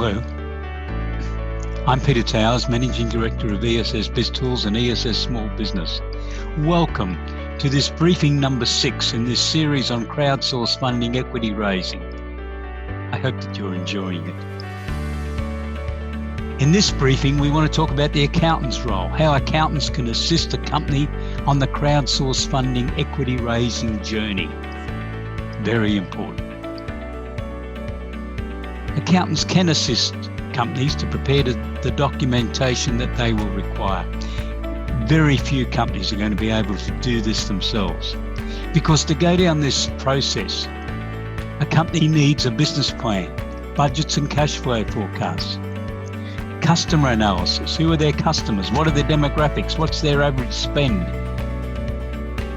Hello, I'm Peter Towers, Managing Director of ESS BIZTOOLS and ESS Small Business. Welcome to this briefing number 6 in this series on crowdsourced funding equity raising. I hope that you're enjoying it. In this briefing, we want to talk about the accountant's role, how accountants can assist a company on the crowdsourced funding equity raising journey. Very important. Accountants can assist companies to prepare the documentation that they will require. Very few companies are going to be able to do this themselves, because to go down this process, a company needs a business plan, budgets and cash flow forecasts, customer analysis, who are their customers, what are their demographics, what's their average spend,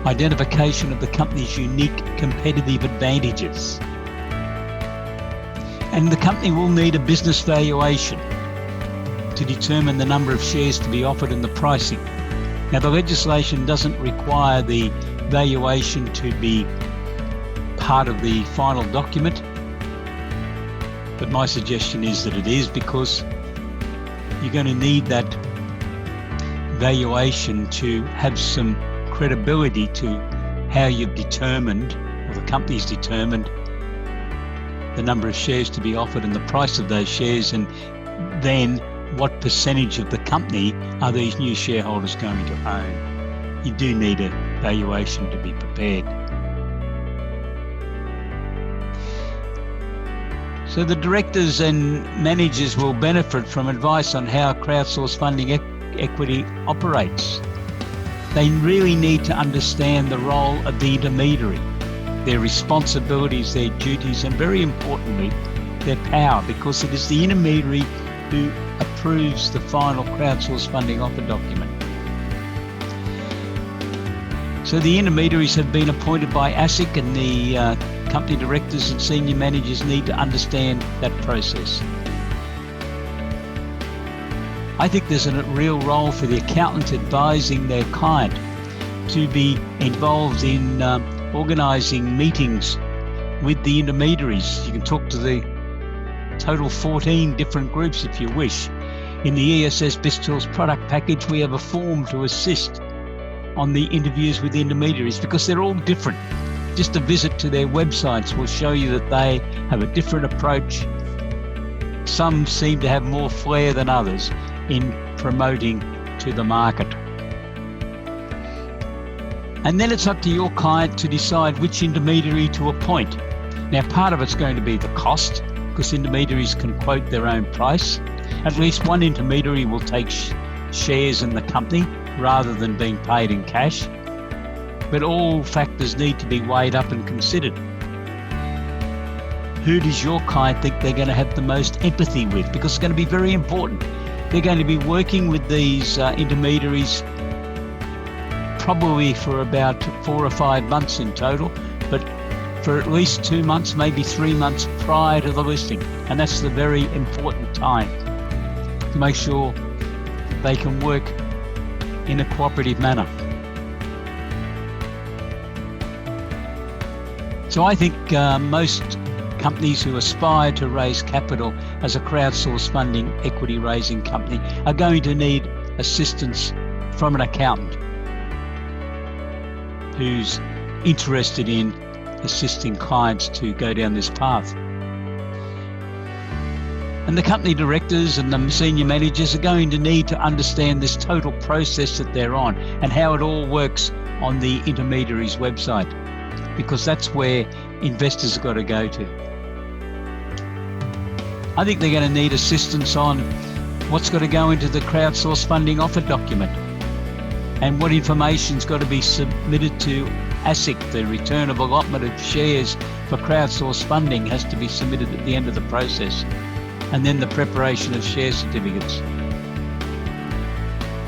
identification of the company's unique competitive advantages. And the company will need a business valuation to determine the number of shares to be offered and the pricing. Now, the legislation doesn't require the valuation to be part of the final document, but my suggestion is that it is, because you're going to need that valuation to have some credibility to how you've determined, or the company's determined, the number of shares to be offered and the price of those shares, and then what percentage of the company are these new shareholders going to own. You do need a valuation to be prepared. So the directors and managers will benefit from advice on how crowdsourced funding equity operates. They really need to understand the role of the intermediary, their responsibilities, their duties, and very importantly, their power, because it is the intermediary who approves the final crowdsourced funding offer document. So the intermediaries have been appointed by ASIC, and the company directors and senior managers need to understand that process. I think there's a real role for the accountant advising their client to be involved in organising meetings with the intermediaries. You can talk to the total 14 different groups if you wish. In the ESS BIZTOOLS product package, we have a form to assist on the interviews with the intermediaries, because they're all different. Just a visit to their websites will show you that they have a different approach. Some seem to have more flair than others in promoting to the market. And then it's up to your client to decide which intermediary to appoint. Now, part of it's going to be the cost, because intermediaries can quote their own price. At least one intermediary will take shares in the company rather than being paid in cash. But all factors need to be weighed up and considered. Who does your client think they're going to have the most empathy with? Because it's going to be very important. They're going to be working with these intermediaries probably for about 4 or 5 months in total, but for at least 2 months, maybe 3 months prior to the listing. And that's the very important time to make sure they can work in a cooperative manner. So I think most companies who aspire to raise capital as a crowdsourced funding equity raising company are going to need assistance from an accountant who's interested in assisting clients to go down this path. And the company directors and the senior managers are going to need to understand this total process that they're on and how it all works on the intermediary's website, because that's where investors have got to go to. I think they're going to need assistance on what's got to go into the crowdsourced funding offer document, and what information's got to be submitted to ASIC. The return of allotment of shares for crowdsourced funding has to be submitted at the end of the process, and then the preparation of share certificates.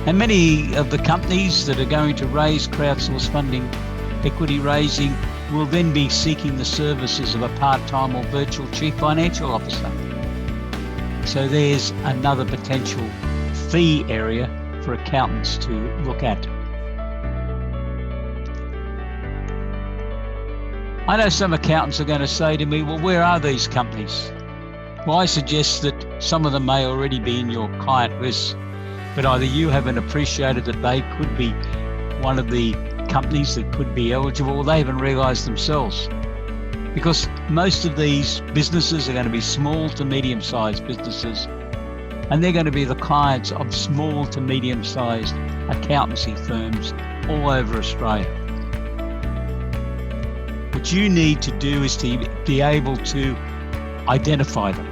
And many of the companies that are going to raise crowdsourced funding equity raising will then be seeking the services of a part-time or virtual chief financial officer. So there's another potential fee area for accountants to look at. I know some accountants are going to say to me, well, where are these companies? Well, I suggest that Some of them may already be in your client list, but either you haven't appreciated that they could be one of the companies that could be eligible, or they haven't realised themselves. Because most of these businesses are going to be small to medium-sized businesses, and they're going to be the clients of small to medium-sized accountancy firms all over Australia. What you need to do is to be able to identify them.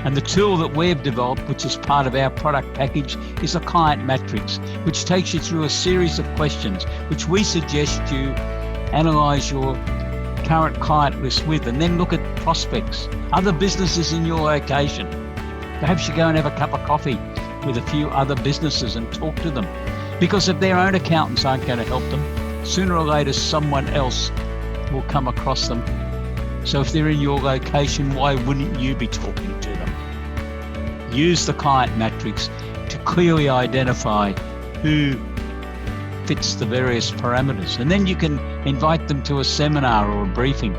And the tool that we've developed, which is part of our product package, is a client matrix, which takes you through a series of questions, which we suggest you analyse your current client list with, and then look at prospects, other businesses in your location. Perhaps you go and have a cup of coffee with a few other businesses and talk to them. Because if their own accountants aren't going to help them, sooner or later someone else will come across them. So if they're in your location, why wouldn't you be talking to them? Use the client matrix to clearly identify who fits the various parameters. And then you can invite them to a seminar or a briefing.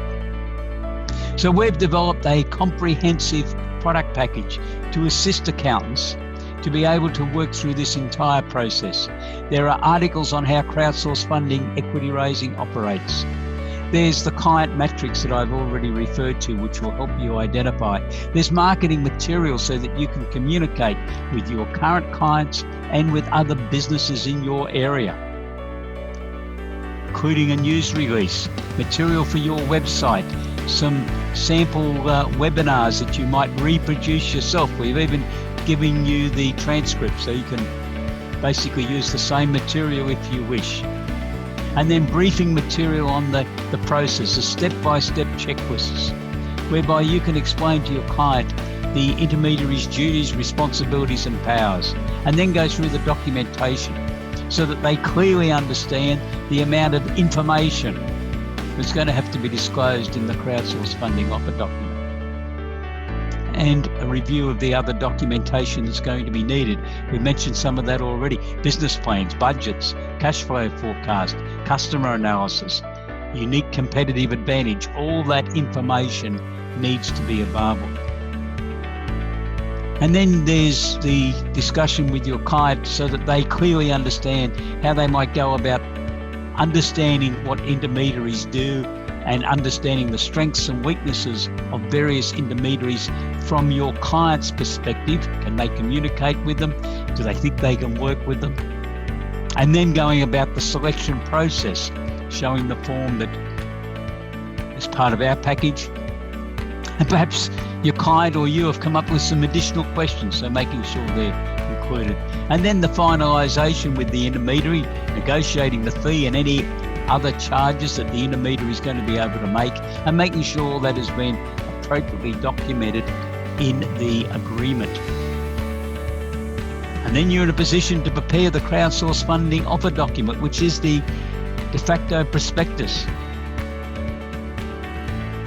So we've developed a comprehensive product package to assist accountants to be able to work through this entire process. There are articles on how crowdsourced funding equity raising operates. There's the client matrix that I've already referred to, which will help you identify. There's marketing material so that you can communicate with your current clients and with other businesses in your area, including a news release, material for your website, some sample webinars that you might reproduce yourself. We've even given you the transcript so you can basically use the same material if you wish. And then briefing material on the process, the step-by-step checklists, whereby you can explain to your client the intermediary's duties, responsibilities and powers, and then go through the documentation so that they clearly understand the amount of information that's going to have to be disclosed in the crowdsourced funding offer document, and a review of the other documentation that's going to be needed. We mentioned some of that already: business plans, budgets, cash flow forecast, customer analysis, unique competitive advantage. All that information needs to be available. And then there's the discussion with your client so that they clearly understand how they might go about understanding what intermediaries do and understanding the strengths and weaknesses of various intermediaries from your client's perspective. Can they communicate with them? Do they think they can work with them? And then going about the selection process, showing the form that is part of our package. And perhaps your client or you have come up with some additional questions, so making sure they're included. And then the finalisation with the intermediary, negotiating the fee and any other charges that the intermediary is going to be able to make, and making sure that has been appropriately documented in the agreement. And then you're in a position to prepare the crowdsourced funding offer document, which is the de facto prospectus.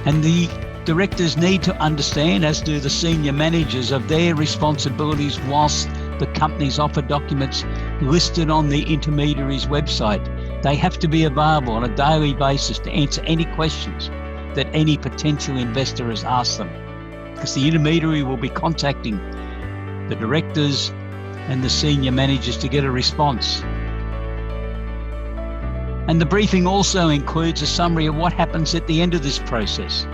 And the directors need to understand, as do the senior managers, of their responsibilities whilst the company's offer documents listed on the intermediary's website. They have to be available on a daily basis to answer any questions that any potential investor has asked them, because the intermediary will be contacting the directors and the senior managers to get a response. And the briefing also includes a summary of what happens at the end of this process,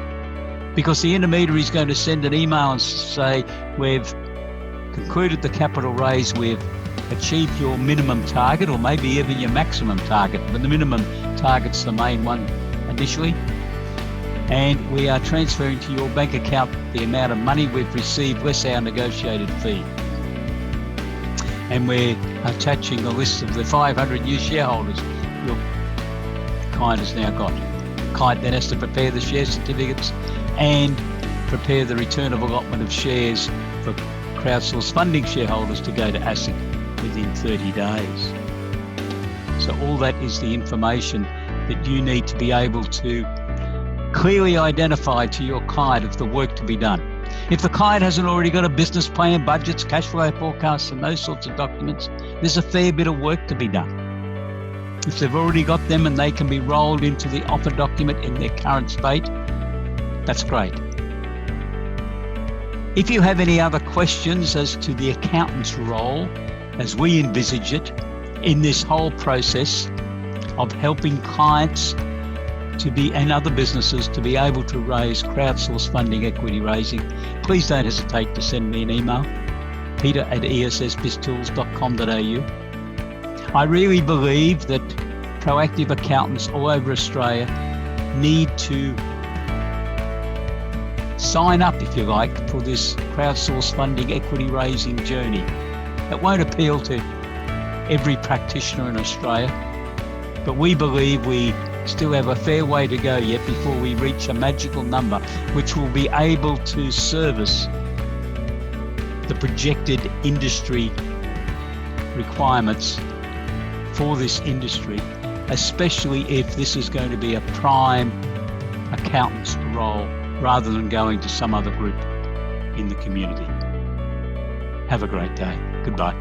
because the intermediary is going to send an email and say, we've concluded the capital raise, we've achieved your minimum target, or maybe even your maximum target, but the minimum target's the main one initially. And we are transferring to your bank account the amount of money we've received less our negotiated fee. And we're attaching a list of the 500 new shareholders your client has now got. The client then has to prepare the share certificates and prepare the return of allotment of shares for crowdsourced funding shareholders to go to ASIC within 30 days. So all that is the information that you need to be able to clearly identify to your client of the work to be done. If the client hasn't already got a business plan, budgets, cash flow forecasts and those sorts of documents, there's a fair bit of work to be done. If they've already got them and they can be rolled into the offer document in their current state, that's great. If you have any other questions as to the accountant's role as we envisage it in this whole process of helping clients to be, and other businesses to be able to raise crowdsourced funding, equity raising, please don't hesitate to send me an email, peter@essbiztools.com.au. I really believe that proactive accountants all over Australia need to sign up, if you like, for this crowdsourced funding, equity raising journey. It won't appeal to every practitioner in Australia, but we believe we still have a fair way to go yet before we reach a magical number which will be able to service the projected industry requirements for this industry, especially if this is going to be a prime accountant's role rather than going to some other group in the community. Have a great day. Goodbye.